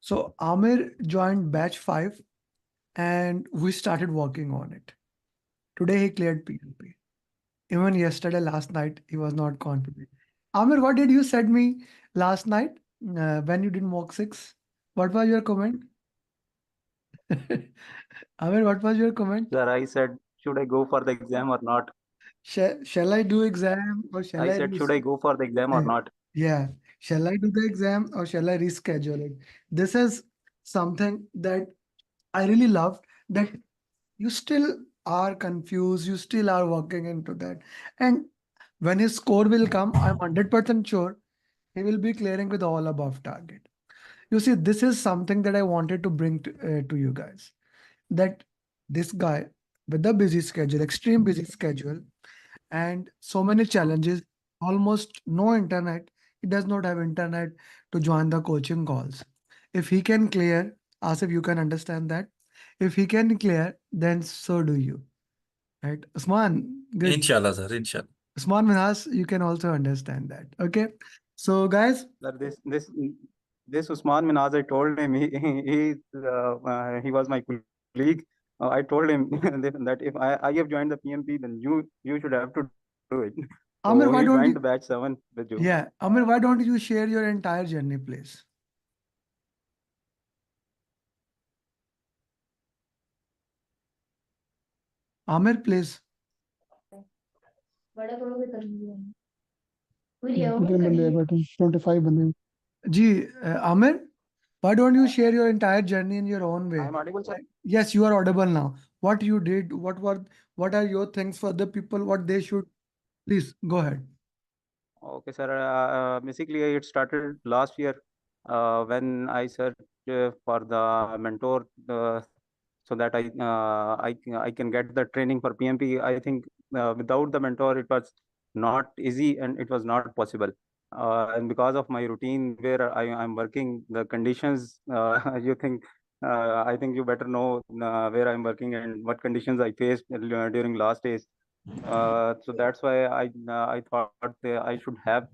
So Amir joined batch 5 and we started working on it. Today he cleared PMP. Even yesterday, last night, he was not confident. Amir, what did you said me last night when you did mock 6? What was your comment? Amir, what was your comment? Sir, I said, should I go for the exam or not? Shall I do exam or shall I I said, should I go for the exam or not? yeah, shall I do the exam or shall I reschedule it? This is something that I really love, that you still are confused, you still are working into that. And when his score will come, I'm 100% sure he will be clearing with all above target. You see, this is something that I wanted to bring to you guys. That this guy with the busy schedule, extreme busy schedule, and so many challenges, almost no internet. He does not have internet to join the coaching calls. If he can clear, Asif, you can understand that. If he can clear, then so do you. Right? Usman, good. Inshallah, sir. Inshallah. Usman Minhas, you can also understand that. Okay. So, guys, Sir, this Usman Minaz, I told him he was my colleague. I told him that if I have joined the PMP, then you should have to do it. So he Amir, why joined the don't batch you? 7 with you. Yeah, Amir, why don't you share your entire journey, please? Amir, please. कितने बंदे हैं बैठे 25 बंदे हैं। Ji, Amir, why don't you share your entire journey in your own way? I am audible, sir? Yes, you are audible now. What you did, what are your things for the people, what they should, please go ahead. Okay, sir. Basically, it started last year when I searched for the mentor so that I can get the training for PMP. I think without the mentor, it was not easy and it was not possible. And because of my routine where I'm working, the conditions you think I think you better know where I'm working and what conditions I faced during last days. So that's why I thought I should have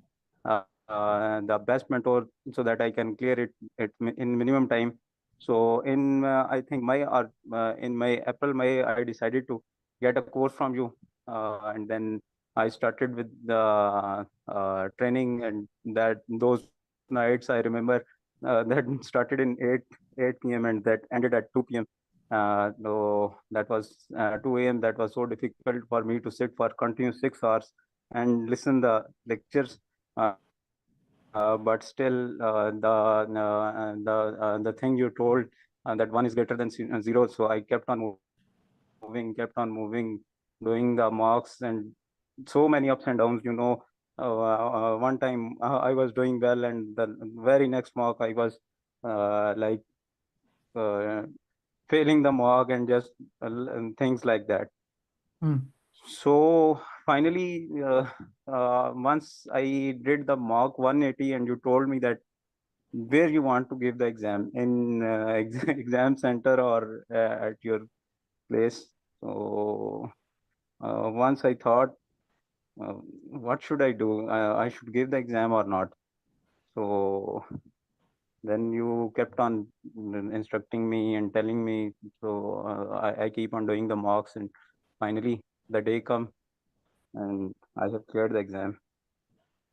the best mentor so that I can clear it in minimum time. So in I think in my April May I decided to get a course from you, and then I started with the training, and that those nights I remember that started in 8 p.m. and that ended at 2 p.m. So that was 2 a.m. That was so difficult for me to sit for continuous 6 hours and listen the lectures. But still, the thing you told that one is greater than zero. So I kept on moving, doing the mocks and so many ups and downs. One time I was doing well, and the very next mock I was like uh, failing the mock and just and things like that. So finally, once I did the mock 180, and you told me that where you want to give the exam in exam center or at your place. So once I thought, what should I do? I should give the exam or not? So then you kept on instructing me and telling me. So I keep on doing the mocks, and finally the day come and I have cleared the exam.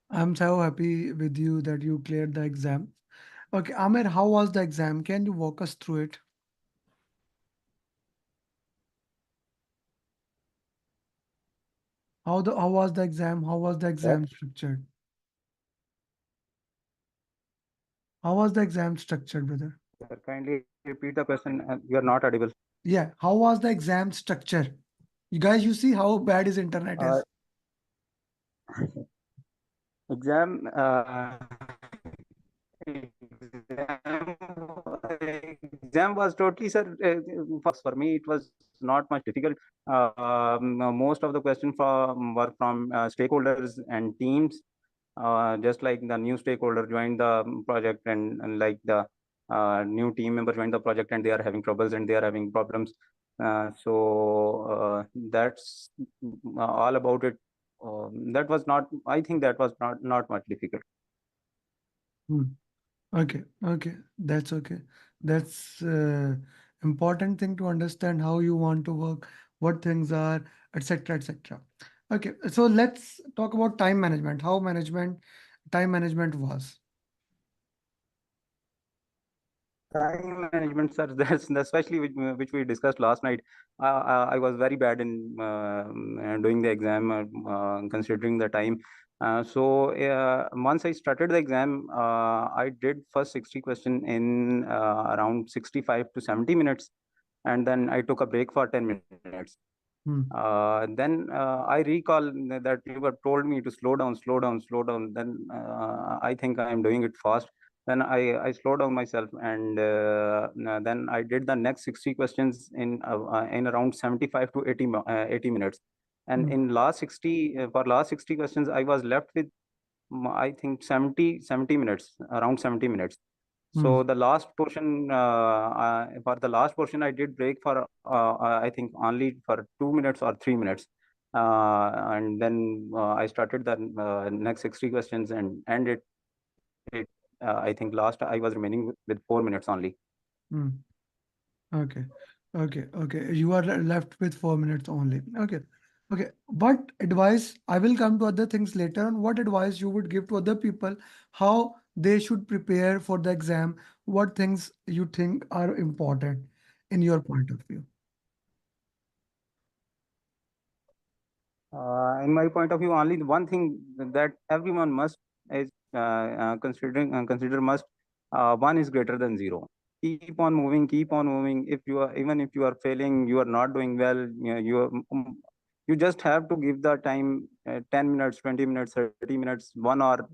I'm so happy with you that you cleared the exam. Okay, Amir, how was the exam? Can you walk us through it? How was the exam? How was the exam structured? How was the exam structured, brother? Sir, kindly repeat the question. You are not audible. Yeah, how was the exam structure? You guys, you see how bad his internet Uh, is. exam exam exam was totally, sir, for me it was not much difficult. Most of the questions were from stakeholders and teams, just like the new stakeholder joined the project, and like the new team member joined the project and they are having troubles and they are having problems. So that's all about it. That was not, I think that was not much difficult. Okay, okay, that's okay. That's important thing to understand how you want to work, what things are, etc., etc. Okay, so let's talk about time management. How time management was. Time management, sir, that's especially which we discussed last night. I was very bad in doing the exam, considering the time. Once I started the exam, I did first 60 question in around 65 to 70 minutes, and then I took a break for 10 minutes. Hmm. Then I recall that you were told me to slow down, slow down, slow down. Then I think I am doing it fast. Then I slowed down myself, and then I did the next 60 questions in around 75 to 80 minutes. And Hmm. in last 60 for last 60 questions, I was left with I think 70 minutes, around 70 minutes. Hmm. So the last portion, for the last portion, I did break for I think only for 2 minutes or 3 minutes, and then I started the next 60 questions and ended it. I think last I was remaining with 4 minutes only. Hmm. Okay, okay, okay. You are left with 4 minutes only. Okay, okay. What advice? I will come to other things later on. What advice you would give to other people? How they should prepare for the exam? What things you think are important in your point of view? In my point of view, only one thing that everyone must is consider must, one is greater than zero. Keep on moving, keep on moving. If you are, even if you are failing, you are not doing well, you just have to give the time 10 minutes, 20 minutes, 30 minutes, 1 hour,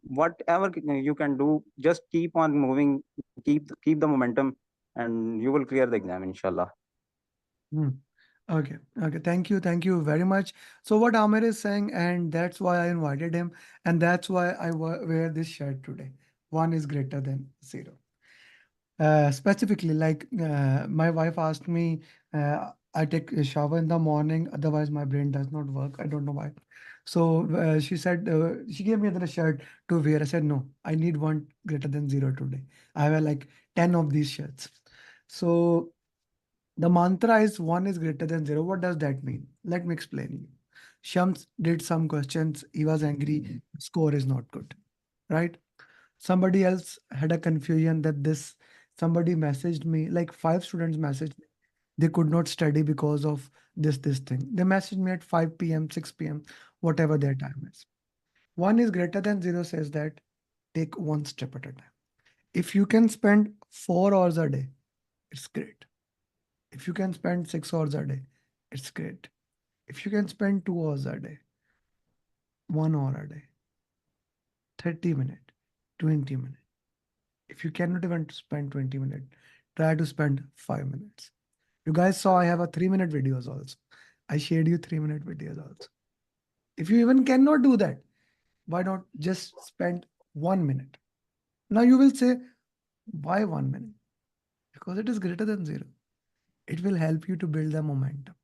whatever you can do. Just keep on moving, keep the momentum, and you will clear the exam, inshallah. Hmm. Okay, okay. Thank you very much. So what Amir is saying, and that's why I invited him, and that's why I wear this shirt today. One is greater than zero. Specifically, like my wife asked me, I take a shower in the morning, otherwise my brain does not work. I don't know why. So she said, she gave me another shirt to wear. I said, no, I need one greater than zero today. I have like 10 of these shirts. So the mantra is one is greater than zero. What does that mean? Let me explain you. Shams did some questions. He was angry. Score is not good, right? Somebody else had a confusion that this somebody messaged me, like five students messaged me. They could not study because of this thing. They messaged me at 5 p.m., 6 p.m., whatever their time is. One is greater than zero says that take one step at a time. If you can spend 4 hours a day, it's great. If you can spend 6 hours a day, it's great. If you can spend 2 hours a day, 1 hour a day, 30 minutes, 20 minutes. If you cannot even spend 20 minutes, try to spend 5 minutes. You guys saw I have a 3 minute videos also. I shared you 3 minute videos also. If you even cannot do that, why not just spend 1 minute? Now you will say, why 1 minute? Because it is greater than zero. It will help you to build the momentum.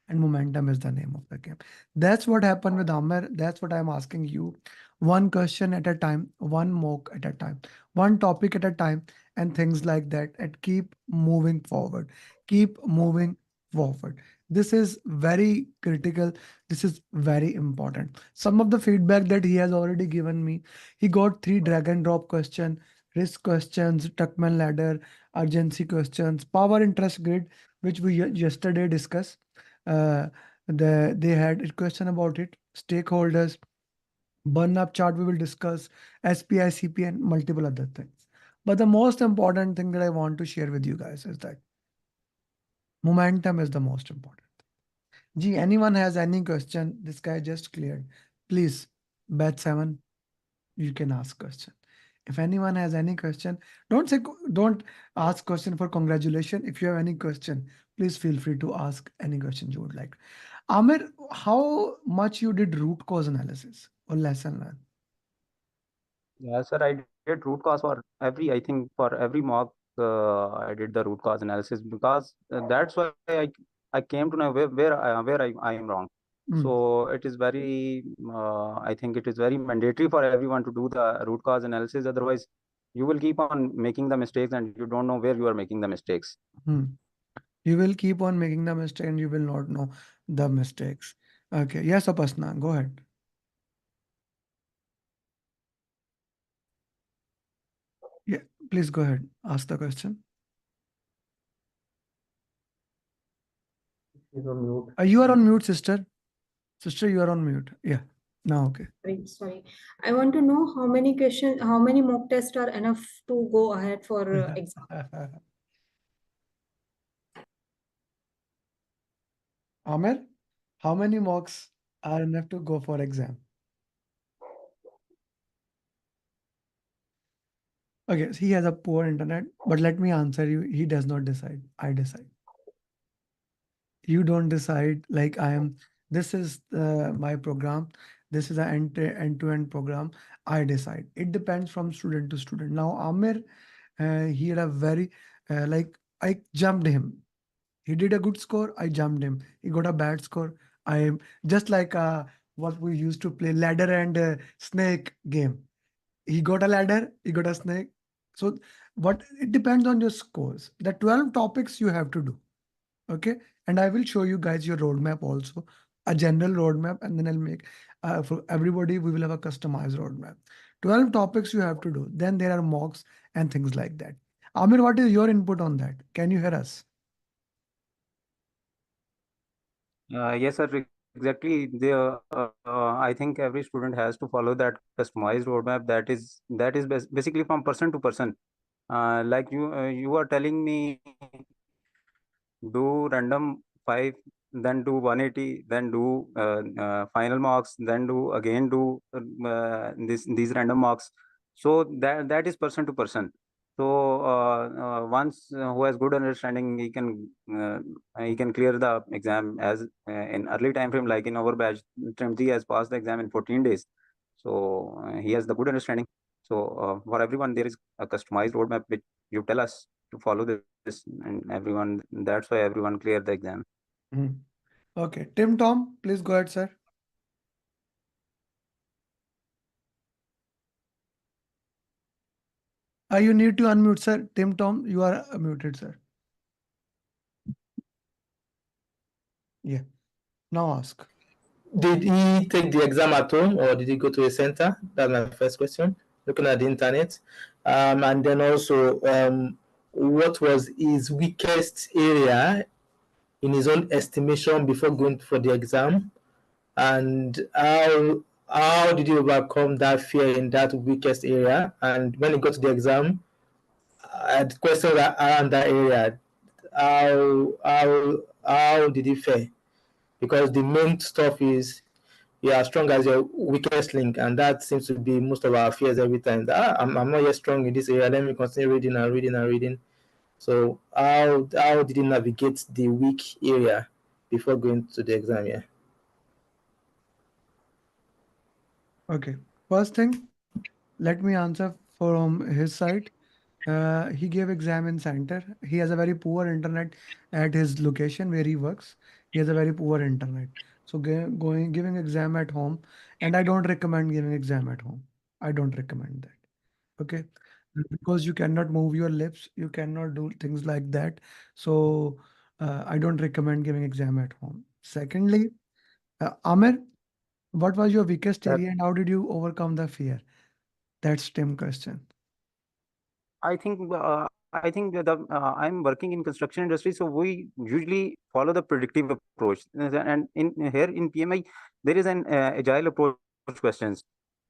And momentum is the name of the game. That's what happened with Amir. That's what I'm asking you. One question at a time, one mock at a time, one topic at a time, and things like that. And keep moving forward. Keep moving forward. This is very critical. This is very important. Some of the feedback that he has already given me, he got three drag and drop question, risk questions, Tuckman ladder, urgency questions, power interest grid, which we yesterday discussed. uh, they had a question about it. Stakeholders, burn up chart we will discuss, SPI, CP, and multiple other things. But the most important thing that I want to share with you guys is that momentum is the most important. Gee, anyone has any question? This guy just cleared. Please, batch 7, you can ask question. If anyone has any question, don't ask question for congratulation. If you have any question, please feel free to ask any question you would like. Amir, how much you did root cause analysis or lesson learn? Yeah, sir, I did root cause for every, I think for every mock, I did the root cause analysis, because that's why I came to know where I am wrong. Mm, So it is very, I think it is very mandatory for everyone to do the root cause analysis. Otherwise, you will keep on making the mistakes and you don't know where you are making the mistakes. You will keep on making the mistake and you will not know the mistakes. Okay. Yes, Apasna, go ahead. Yeah, please go ahead. Ask the question. He's on mute. You are on mute, sister. Sister, you are on mute. Yeah. Now, okay. Sorry. I want to know how many questions, how many mock tests are enough to go ahead for exam. Amir, how many mocks are enough to go for exam? Okay, so he has a poor internet, but let me answer you. He does not decide. I decide. You don't decide. Like I am. This is my program. This is an end-to-end program. I decide. It depends from student to student. Now, Amir, he had a very like I jumped him. He did a good score. I jumped him. He got a bad score. I am just like what we used to play ladder and snake game. He got a ladder. He got a snake. So, what it depends on your scores. The 12 topics you have to do. Okay, and I will show you guys your roadmap also, a general roadmap, and then I'll make for everybody we will have a customized roadmap. 12 topics you have to do. Then there are mocks and things like that. Amir, what is your input on that? Can you hear us? Yes, sir. Exactly. I think every student has to follow that customized roadmap. That is basically from person to person. Like you are telling me do random 5, then do 180, then do final marks, then do again do these random marks. So that is person to person. So once who has good understanding, he can clear the exam as in early time frame. Like in our batch, Trimji has passed the exam in 14 days. So he has the good understanding. So for everyone, there is a customized roadmap which you tell us to follow this, and everyone. That's why everyone cleared the exam. Mhm. Okay, Tim Tom, please go ahead, sir. You need to unmute, sir. Tim Tom, you are muted, sir. Yeah. Now ask. Did he take the exam at home or did he go to a center? That's my first question. Looking at the internet. And then also, what was his weakest area in his own estimation before going for the exam? And how did he overcome that fear in that weakest area? And when he got to the exam, the questions around that area, how did he fare? Because the main stuff is you are strong as your weakest link, and that seems to be most of our fears every time. I'm not yet strong in this area. Let me continue reading and reading and reading. So how did you navigate the weak area before going to the exam? Yeah. Okay. First thing, let me answer from his side. He gave exam in center. He has a very poor internet at his location where he works. He has a very poor internet. So going giving exam at home, and I don't recommend giving exam at home. I don't recommend that. Okay, because you cannot move your lips, you cannot do things like that. So I don't recommend giving exam at home. Secondly, Amir, what was your weakest That area and how did you overcome the fear? That's Tim question. I think that I'm working in construction industry, so we usually follow the predictive approach. And in here in PMI, there is an agile approach questions.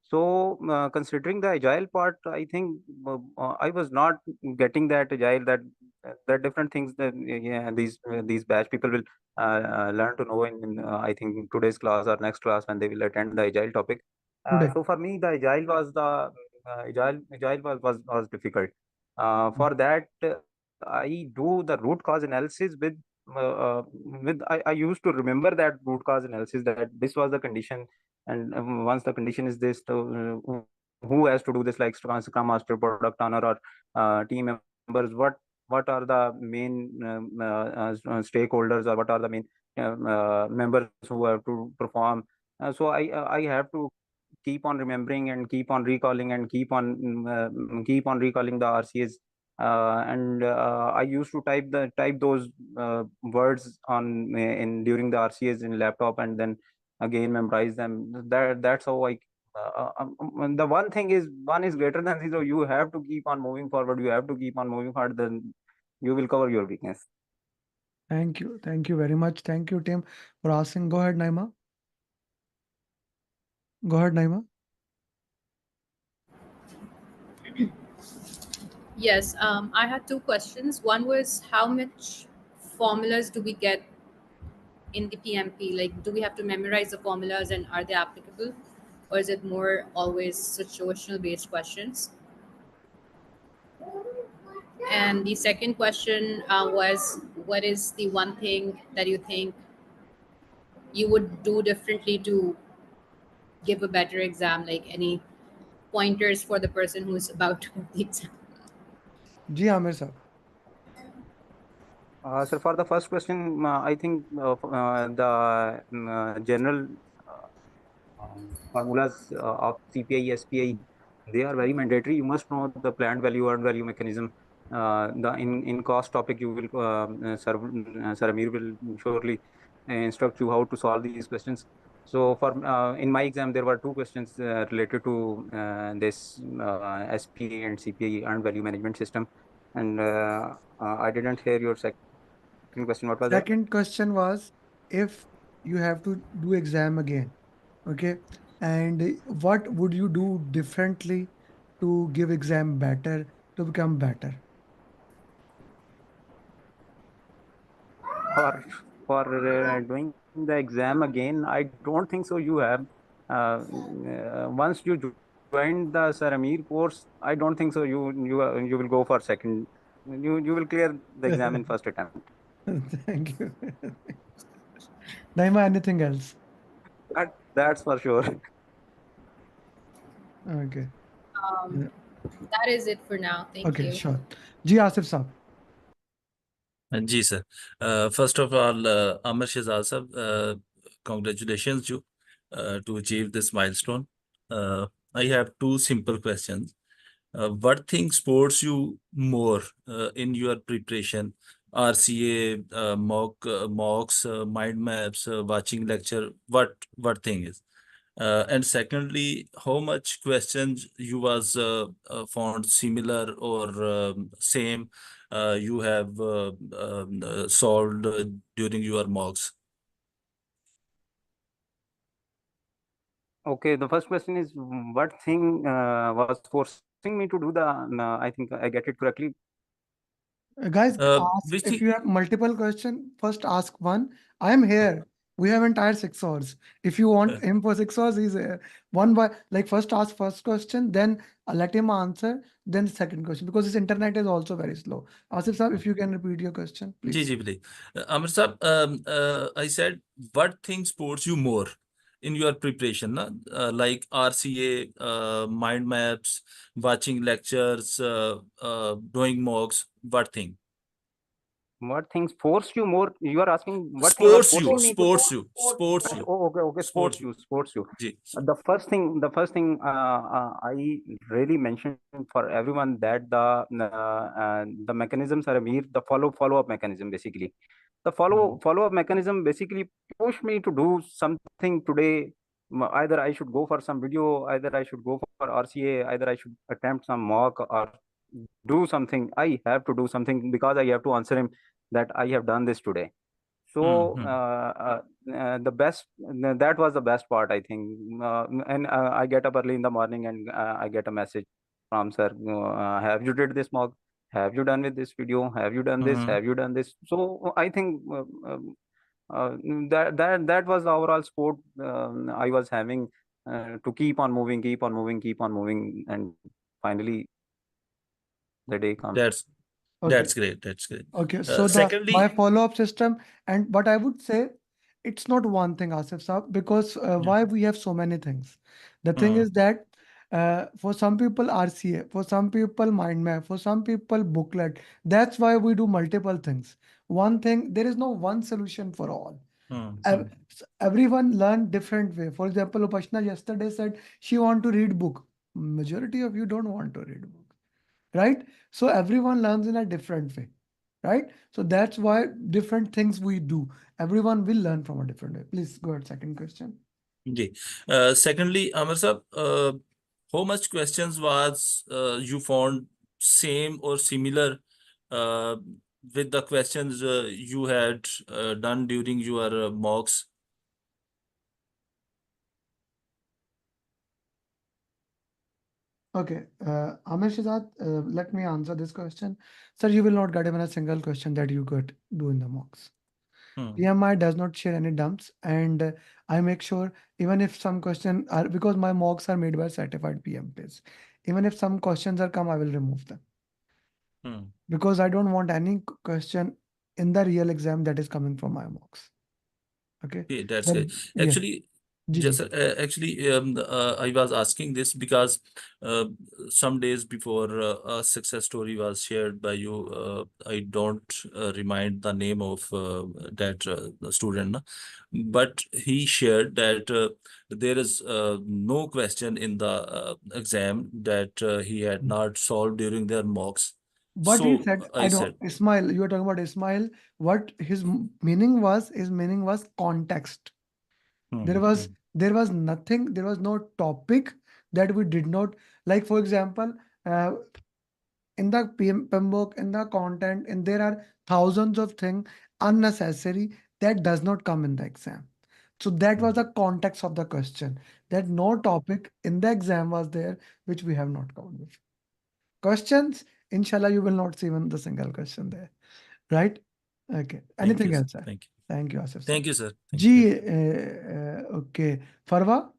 So considering the agile part, I think I was not getting that agile that different things that yeah, these batch people will learn to know in I think today's class or next class when they will attend the agile topic. Today. So for me, the agile was the agile was difficult. For that, I do the root cause analysis with I used to remember that root cause analysis that this was the condition, and once the condition is this, so, who has to do this, like Scrum Master, product owner, or team members? What are the main stakeholders, or what are the main members who have to perform? So I have to keep on remembering and keep on recalling and keep on recalling the RCAs. And I used to type those words on in during the RCAs in laptop, and then again memorize them. That's how I. The one thing is, one is greater than zero. You have to keep on moving forward. You have to keep on moving forward. Then you will cover your weakness. Thank you. Thank you very much. Thank you, Tim, for asking. Go ahead, Naima. Go ahead, Naima. Yes, I had two questions. One was how much formulas do we get in the PMP? Like, do we have to memorize the formulas and are they applicable? Or is it more always situational based questions? And the second question was what is the one thing that you think you would do differently to give a better exam? Like, any pointers for the person who's about to give the exam? Ji Aamir sir. So for the first question, I think the general formulas of CPI, SPI, they are very mandatory. You must know the planned value, earned value mechanism. The in cost topic, you will Sir Aamir will surely instruct you how to solve these questions. So for in my exam, there were two questions related to this SPI and CPI, earned value management system. And I didn't hear your second question. What was that? Second question was, if you have to do exam again, okay, and what would you do differently to give exam better, to become better? for doing the exam again, I don't think so. You have once you join the Sir Aamir course, I don't think so. You will go for second. You will clear the exam in first attempt. Thank you. Naima, anything else? That's for sure. Okay. Yeah. That is it for now. Thank Okay, you. sure. Ji Asif Saab. Ji sir, first of all, Aamir Shahzad sir, congratulations you to achieve this milestone. I have two simple questions. What thing supports you more in your preparation? RCA, mocks, mind maps, watching lecture. What thing is? And secondly, how much questions you was found similar or same you have solved during your mocks? Okay, the first question is what thing was forcing me to do the? I think I get it correctly. Guys, ask Which if thing? you have multiple question, first ask one. I am here. We have entire 6 hours. If you want him for 6 hours, he's here. One by like first ask first question, then let him answer, then the second question because his internet is also very slow. Asif sir, if you can repeat your question, ji please. Ji please. Amir sir, I said what thing supports you more in your preparation, na? Like RCA, mind maps, watching lectures, doing mocks. What thing? What things forced you more? You are asking what thing was forcing me to? Sports you. Oh, okay, Sports sports you. Ji. The first thing I really mentioned for everyone that the mechanisms are the follow up mechanism basically. The follow up mechanism basically pushed me to do something today. Either I should go for some video, either I should go for RCA, either I should attempt some mock or do something. I have to do something because I have to answer him that I have done this today. So the best that was the best part, I think. And I get up early in the morning and I get a message from sir. Have you did this mock? Have you done with this video? Have you done this? Have you done this? So I think that was the overall sport I was having to keep on moving, and finally the day comes. Okay. That's great. That's great. Okay, so my Secondly, follow-up system, and but I would say it's not one thing, Asif Saab, because why we have so many things. The thing is that for some people RCA, for some people mind map, for some people booklet. That's why we do multiple things. One thing, there is no one solution for all. Everyone learn different way. For example, Upashna yesterday said she want to read book. Majority of you don't want to read book, right? So everyone learns in a different way, right? So that's why different things we do. Everyone will learn from a different way. Please go ahead. Second question. Ji. Secondly, Amar sir, how much questions was you found same or similar uh, with the questions you had done during your mocks? Okay, Aamir Shahzad, let me answer this question. Sir, you will not get even a single question that you could do in the mocks. PMI does not share any dumps, and I make sure even if some question are, because my mocks are made by certified PMPs, even if some questions are come, I will remove them because I don't want any question in the real exam that is coming from my mocks. Okay. Okay, that's But good. yes, Actually, Ji, just ji. actually, I was asking this because some days before a success story was shared by you, I don't remind the name of that student, na, but he shared that there is no question in the exam that he had not solved during their mocks. What he So said, I I said, don't, Ismail, you are talking about Ismail. What his meaning was context. There was nothing, there was no topic that we did not, like for example, in the PMBOK, in the content, and there are thousands of things unnecessary that does not come in the exam. So that was the context of the question, that no topic in the exam was there which we have not covered. Questions, inshallah, you will not see even the single question there, right? Okay. thank Anything you, else, sir? thank you. Thank you, Asif sir. Thank you, sir. Thank Ji, you. okay. Farwa?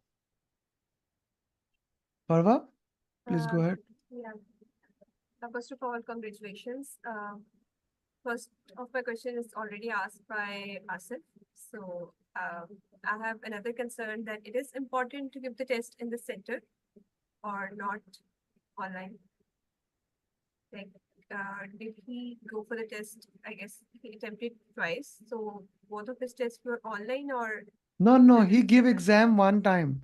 Farwa, please go ahead. Yeah. First of all, congratulations. First of my question is already asked by Asif. So I have another concern that it is important to give the test in the center or not online. Like, did he go for the test? I guess he attempted twice. So both of his tests were online or? No, he gave exam one time.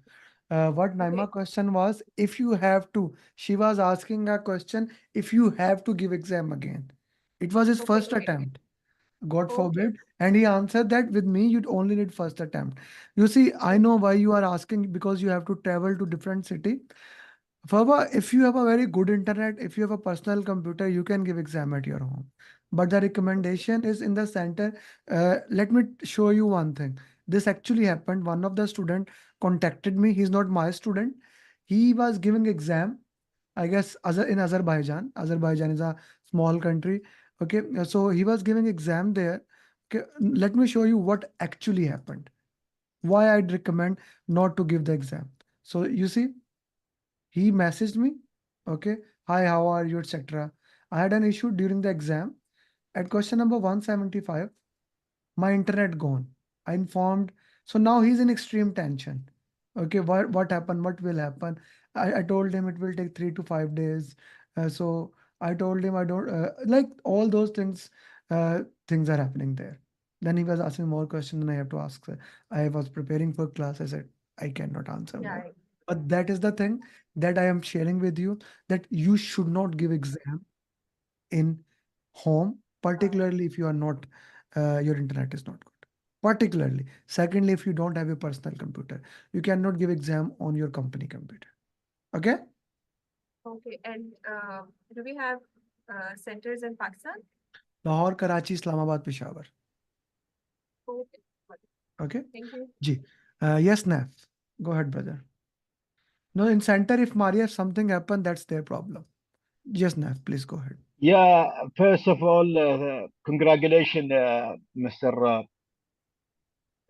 What Okay. Naima question was, if you have to, she was asking a question, if you have to give exam again. It was his first attempt, God forbid. And he answered that with me, you'd only need first attempt. You see, I know why you are asking, because you have to travel to different city. Faba, if you have a very good internet, if you have a personal computer, you can give exam at your home. But the recommendation is in the center. Let me show you one thing. This actually happened. One of the student contacted me. He's not my student. He was giving exam, I guess, in Azerbaijan. Azerbaijan is a small country. Okay, so he was giving exam there. Okay, let me show you what actually happened. Why I'd recommend not to give the exam. So you see, he messaged me, okay, hi, how are you, etc. I had an issue during the exam. At question number 175, my internet gone. I informed. So now he's in extreme tension. Okay, what happened? What will happen? I told him it will take 3 to 5 days. So I told him I don't like all those things. Things are happening there. Then he was asking more questions, and I have to ask. I was preparing for class. I said I cannot answer more. Yeah. But that is the thing that I am sharing with you, that you should not give exam in home, particularly if you are not, your internet is not good. Particularly. Secondly, if you don't have a personal computer, you cannot give exam on your company computer. Okay? Okay. And do we have centers in Pakistan? Lahore, Karachi, Islamabad, Peshawar. Okay. Okay? Thank you. Ji. Yes, Naf. Go ahead, brother. No, in center, if Maria, something happened, that's their problem. Yes, Naf, please go ahead. Yeah, first of all, congratulations, Mr.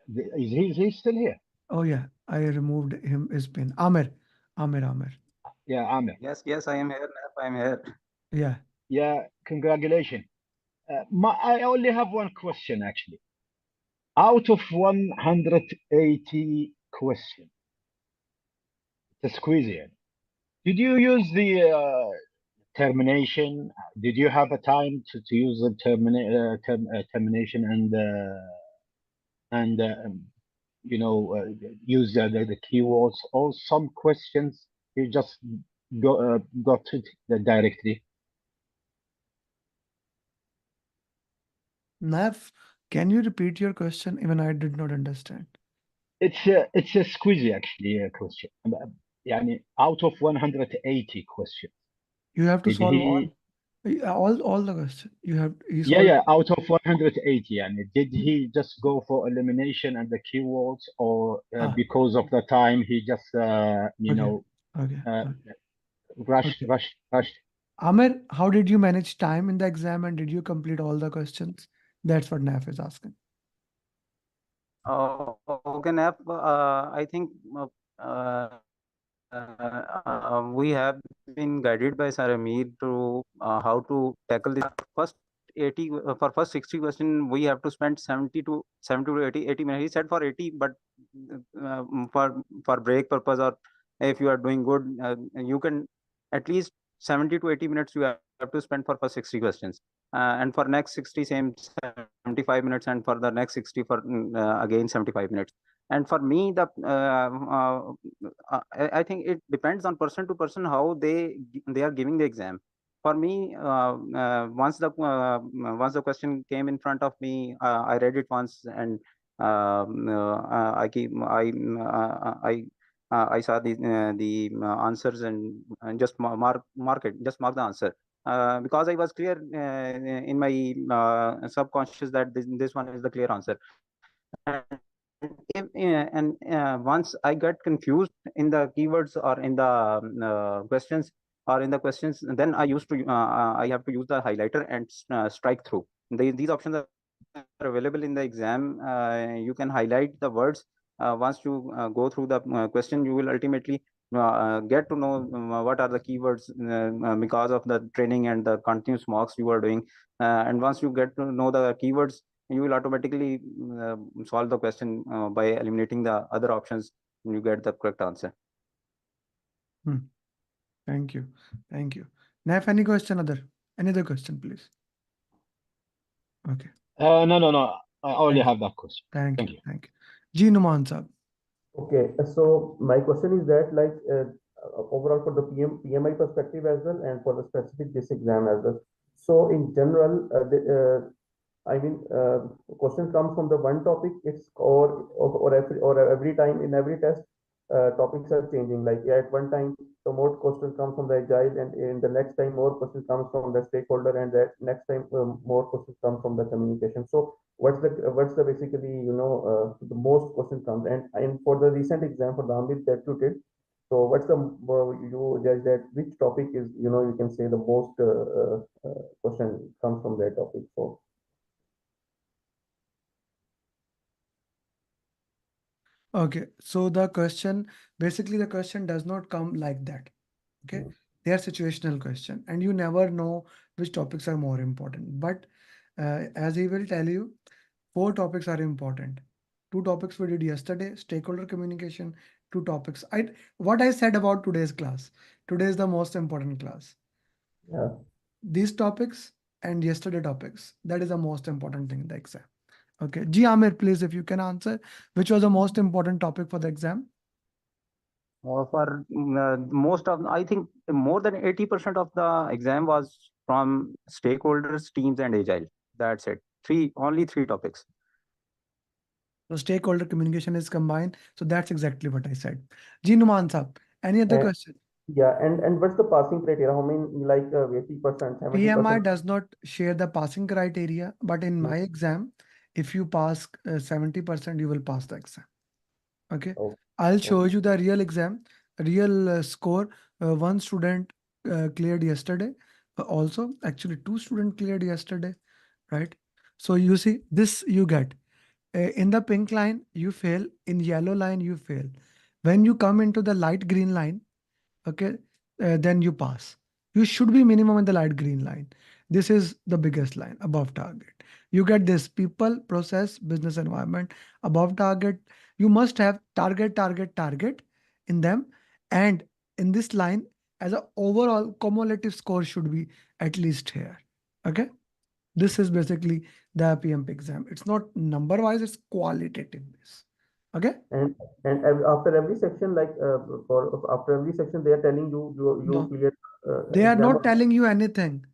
Is he still here? Oh yeah, I removed his pin. Aamir. Yeah, Amir. Yes, I am here. I am here. Yeah. Yeah, congratulations. I only have one question actually. Out of 180 questions to squeeze in, did you use the termination? Did you have a time to use the termination and and use the keywords, or some questions he just got it directly. Naf, can you repeat your question? Even I did not understand. It's a squeezy actually question. يعني out of 180 questions, You have to did solve he? all the question. He Yeah, solved. yeah, out of 180, did he just go for elimination and the keywords, or Ah, because of the time he just okay. Okay. rushed? Okay. Aamir, how did you manage time in the exam and did you complete all the questions? That's what Naf is asking. Okay, Nap. I think we have been guided by Sir Aamir to how to tackle this. First 80 for first 60 question, we have to spend 70 to 80 minutes. He said for 80, but for break purpose, or if you are doing good, you can at least 70 to 80 minutes you have to spend for first 60 questions. And for next 60, same 75 minutes, and for the next 60 for again 75 minutes. And for me, I think it depends on person to person how they are giving the exam. For me, once the question came in front of me, I read it once, and I saw the answers, and just mark the answer, because I was clear in my subconscious that this one is the clear answer. Once I get confused in the keywords or in the questions, then I have to use the highlighter and strike through. These options are available in the exam. You can highlight the words. Once you go through the question, you will ultimately get to know what are the keywords because of the training and the continuous mocks you are doing. And once you get to know the keywords, you will automatically solve the question by eliminating the other options, and you get the correct answer. Thank you. Thank you. Naf, any other question, please? Okay. No. I only have that question. Thank Thank you. you. Thank you. Ji Numan Saab. Okay, so my question is that, like, overall for the PMI perspective as well, and for the specific this exam as well. So in general, questions come from the one topic, or every time in every test, topics are changing. Like, at one time, the more questions come from the agile, and in the next time, more questions comes from the stakeholder, and that next time, more questions come from the communication. So what's the basically, the most question comes, and for the recent exam for the Amit that you did, so what's the you judge that which topic is, you can say the most question comes from that topic. So Okay, so the question does not come like that. Okay, they are situational question, and you never know which topics are more important. But as he will tell you, 4 topics are important. 2 topics we did yesterday: stakeholder communication. 2 topics. What I said about today's class. Today is the most important class. yeah. These topics and yesterday topics. That is the most important thing in the exam. Okay, Ji Aamir, please, if you can answer, which was the most important topic for the exam? For most of, I think more than 80% of the exam was from stakeholders, teams, and agile. That's it. Only 3 topics. So stakeholder communication is combined. So that's exactly what I said. Ji Numan Saab, any other question? Yeah, and what's the passing criteria? How many, like, 80%, 70%? PMI does not share the passing criteria, but in my exam, if you pass 70%, you will pass the exam. Okay, Oh, I'll show you the real exam, real score. One student cleared yesterday. Also, actually, 2 students cleared yesterday, right? So you see, this you get. In the pink line, you fail. In yellow line, you fail. When you come into the light green line, okay, then you pass. You should be minimum in the light green line. This is the biggest line above target. You get this: people, process, business environment, above target. You must have target in them. And in this line, as an overall cumulative score should be at least here. Okay. This is basically the PMP exam. It's not number wise, it's qualitative base. Okay. And after every section, like after every section, they are telling you you No. clear They are exam. not telling you anything.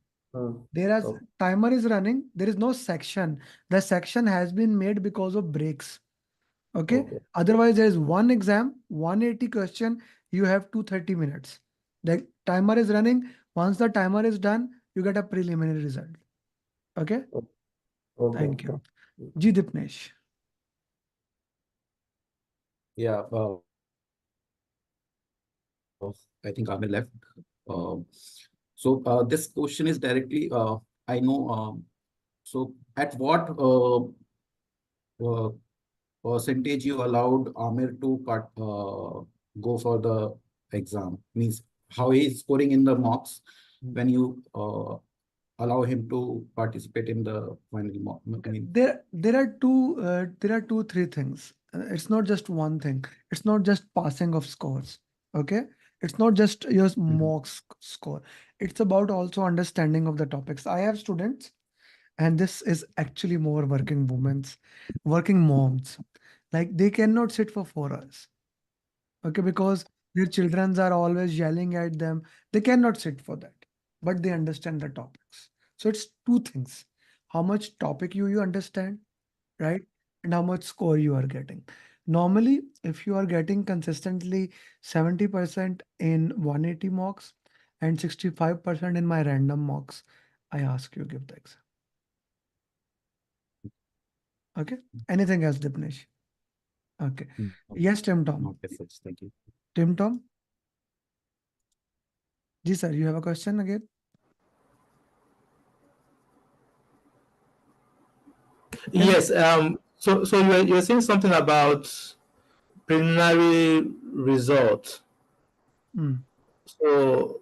There is Okay. timer is running. There is no section. The section has been made because of breaks. Okay. Okay. Otherwise, there is one exam, 180 question. You have 230 minutes. The timer is running. Once the timer is done, you get a preliminary result. Okay. Okay. Thank you. Ji Dipnesh. Yeah, I think Amir left. So this question is directly, I know, so at what percentage you allowed Amir to go for the exam? Means how he is scoring in the mocks when you allow him to participate in the final mock? I mean, There are two, three things. It's not just one thing. It's not just passing of scores. Okay. It's not just your mock score. It's about also understanding of the topics. I have students, and this is actually more working women's, working moms. Like they cannot sit for 4 hours. Okay, because their children are always yelling at them. They cannot sit for that, but they understand the topics. So it's two things: how much topic you understand, right? And how much score you are getting. Normally, if you are getting consistently 70% in 180 mocks and 65% in my random mocks, I ask you give the exam. Okay. Anything else, Dipnesh? Okay. Yes, Tim Tom. not as such. Thank you. Tim Tom? Ji sir, you have a question again? Yes. So you're saying something about preliminary result. So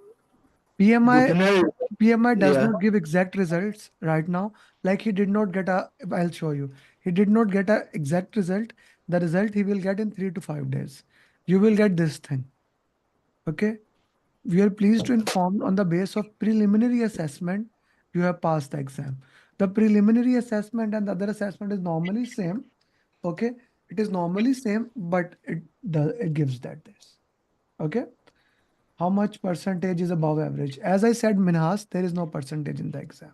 PMI does yeah. not give exact results right now. Like he did not get I'll show you. He did not get a exact result. The result he will get in 3 to 5 days. You will get this thing. Okay. We are pleased to inform on the base of preliminary assessment, you have passed the exam. The preliminary assessment and the other assessment is normally same. Okay. It is normally same, but it gives that this. Okay. How much percentage is above average? As I said, Minhas, there is no percentage in the exam.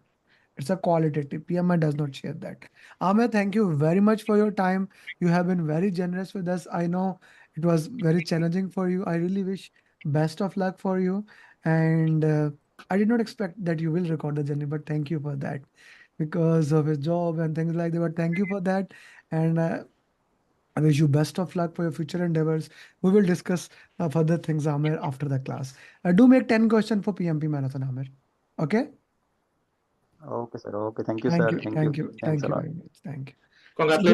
It's a qualitative. PMI does not share that. Aamir, thank you very much for your time. You have been very generous with us. I know it was very challenging for you. I really wish best of luck for you. And I did not expect that you will record the journey, but thank you for that because of his job and things like that. But thank you for that. And I wish you best of luck for your future endeavors. We will discuss further things, Aamir, after the class. Do make 10 questions for PMP Marathon, Aamir. Okay? Okay, sir. Okay. Thank you, Thank sir. you. Thank Thank you. you. Thanks Thank a you lot. very much. Thank you. Congratulations.